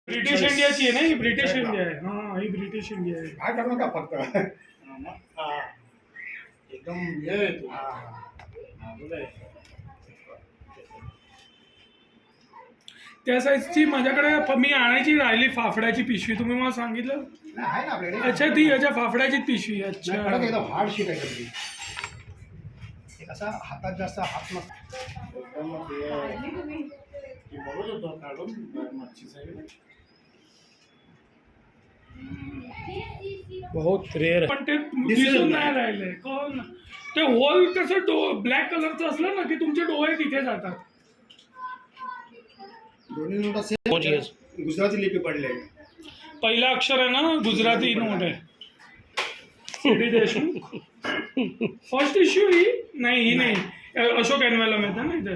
British इंडियाची आहे ना ही, ब्रिटिश इंडिया आहे. हा, ही ब्रिटिश इंडिया आहे. काय करणार का फक्त एकदम हे आहे तो. त्या साईजची माझ्याकडे मी आणायची राहिली फाफड्याची पिशवी, तुम्ही मला सांगितलं. आहे ना आपल्याकडे. अच्छा, ती याच्या फाफड्याची पिशवी. अच्छा, कडक एकदम हार्ड शीट आहे ती. एक असा हातात जास्त हात नसतो. एकदम ते बघत होतो काढून मच्छीचा. बहुत रेअर पण ते दिसून नाही राहिले. कोण ते होल कसं ब्लॅक कलरचं असलं ना की तुमचे डोळे तिथे जातात. दोन्ही नोट असे गुजराती लिपी पडले. पहिला अक्षर आहे ना गुजराती नोट आहे. सी.डी. देशमुख. फर्स्ट इश्यू ही नाही, ही नाही, अशोक एनवेलम येतं ना इथे.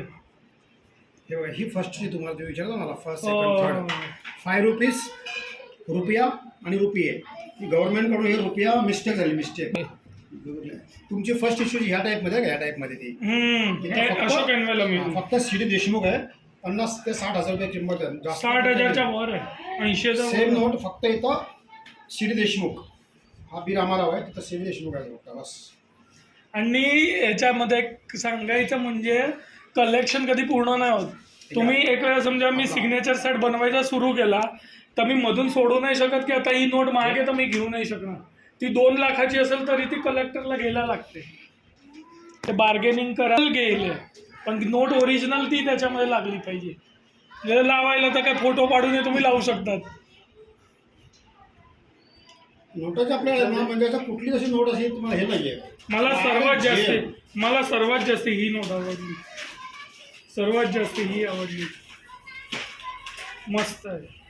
हे बघा, ही फर्स्टची तुम्हाला जे विचारलं मला, फर्स्ट सेकंड थर्ड. 5 रुपीज रुपया आणि रुपये. गव्हर्नमेंटकडून हे रुपया मिस्टेक झाली, मिस्टेक. तुमची फर्स्ट इश्यू ह्या टाईपमध्ये आहे का? ह्या टाईपमध्ये ती अशोक एनवेलम फक्त सी.डी. देशमुख आहे. 50 ते 60 हजार रुपये किंमत आहे. 60,000च्या वर आहे. 80,000 सेम नोट फक्त इथं सी.डी. देशमुख. हा बी रामाराव आहे, तिथं सी.डी. देशमुख आहे फक्त बस. आणि याच्यामध्ये सांगायचं म्हणजे कलेक्शन कधी पूर्ण नाही होत. तुम्ही एक वेळा समजा मी सिग्नेचर सेट बनवायचा सुरू केला तर मी मधून सोडू नाही शकत की आता ही नोट महाग आहे तर मी घेऊ नाही शकणार. ती 2 लाखाची असेल तरी ती कलेक्टरला घ्यायला लागते. ते बार्गेनिंग करायला गेले पण नोट ओरिजिनल ती त्याच्यामध्ये लागली पाहिजे. लावायला तर काय फोटो पाडून तुम्ही लावू शकतात. नोटाची आपल्याला म्हणजे आता कुठली अशी नोट असेल तुम्हाला हे नाहीये. मला सर्वात जास्त ही नोट आवडली. सर्वात जास्त ही आवडली. मस्त आहे.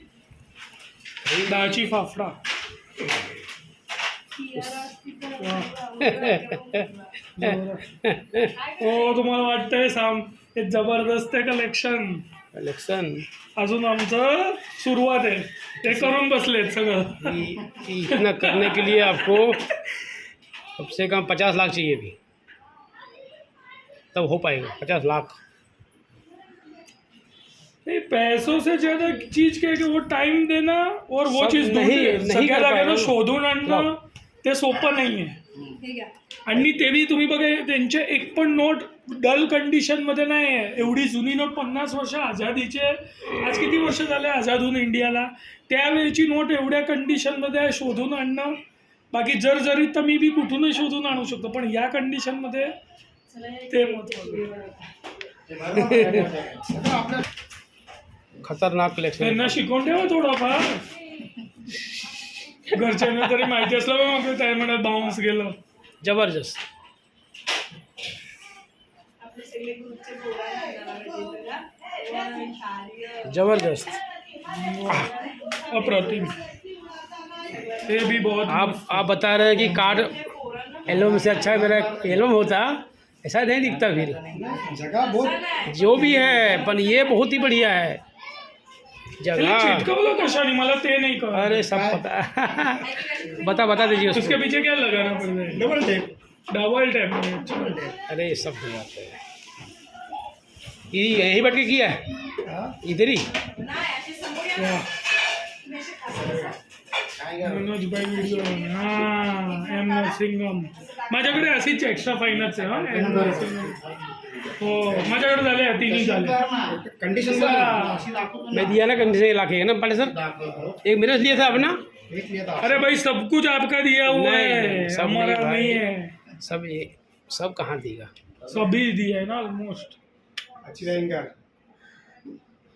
10ची फाफडा. हो, तुम्हाला वाटतंय हे जबरदस्त आहे कलेक्शन. अजून आमचं सुरुवात आहे. ते करून बसलेत सगळं. इतना करने के लिए आपको कम से कम 50 लाख चाहिए भी, तब हो पाएगा. 50 लाख. पैसों से ज्यादा चीज क्या है कि वो टाइम देना और वो चीज नहीं कर पाएगा. शोधून आणणं ते सोपं नाही आहे. आणि ते बी तुम्ही बघा त्यांचे एक पण नोट डल कंडिशनमध्ये नाही आहे. एवढी जुनी नोट 50 वर्ष आझादीचे. आज किती वर्ष झाले आझाद होऊन इंडियाला. त्यावेळेची नोट एवढ्या कंडिशनमध्ये आहे. शोधून आणणं बाकी जरी तर मी बी कुठूनही शोधून आणू शकतो पण या कंडिशनमध्ये ते महत्त्वाचं. खतरनाक कलेक्शन. त्यांना शिकवून ठेवा थोडंफार. घरच्यांना तरी माहिती असलं मग त्या म्हणत बाउन्स गेलं. जबरदस्त. जबरदस्त. अप्रतिम. ये भी बहुत आप बता रहे हैं कि कार्ड एल्बम से अच्छा मेरा एल्बम होता, ऐसा नहीं दिखता. फिर जगह बहुत जो भी है पण ये बहुत ही बढ़िया है जगह. चिटकवलं कशाने मला ते नहीं कळलं. अरे सब पता बता दीजिए उसके उसको. पीछे क्या लगाना पड़ता है? Double tape. Double tap. अरे ये सब हो जाते हैं. यही बैठ के किया है इधर ही. मनोजभाई व्हिडिओ. हां, एम नरसिंगम. माझ्याकडे अशीच एक्स्ट्रा फाईनच आहे. हां, एम नरसिंगम. हो, माझ्याकडे झाले 3 झाले. कंडीशन मैं दिया ना कंडीशन इलाके है ना पांडे सर. एक मेरे से लिया था अपना. एक लिया था. अरे भाई सब कुछ आपका दिया हुआ है, सब हमारा नहीं नहीं भाई. है. सब कहाँ देगा. सभी दिया है ना ऑलमोस्ट. अच्छी रहेंगे.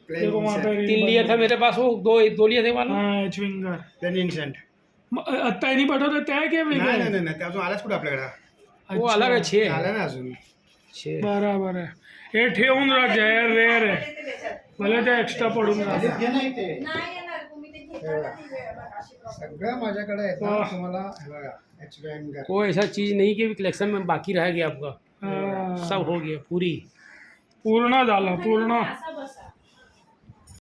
देखो वहाँ पे 3 लिया था मेरे पास. वो दो लिए थे वाला. हां, च्विंगर. प्लेन इन्सेंट. आत्ता यांनी पाठवलं त्या काय वेगळं? नाही ते अजून आलाच कुठे आपल्याकडे. वो अलग है 6 आला ना अजून. 6. बरोबर आहे. हे ठेवून राहते यार, रेअर आहे. मला ते एक्स्ट्रा पडून राहते. हे नाही ते सगळं माझ्याकडे आहे. तुम्हाला हे बघा एच. कोई ऐसा चीज़ नहीं कि कलेक्शन में बाकी रह गया आपका. हां. सब हो गया पूरी. पूर्ण झाला पूर्ण.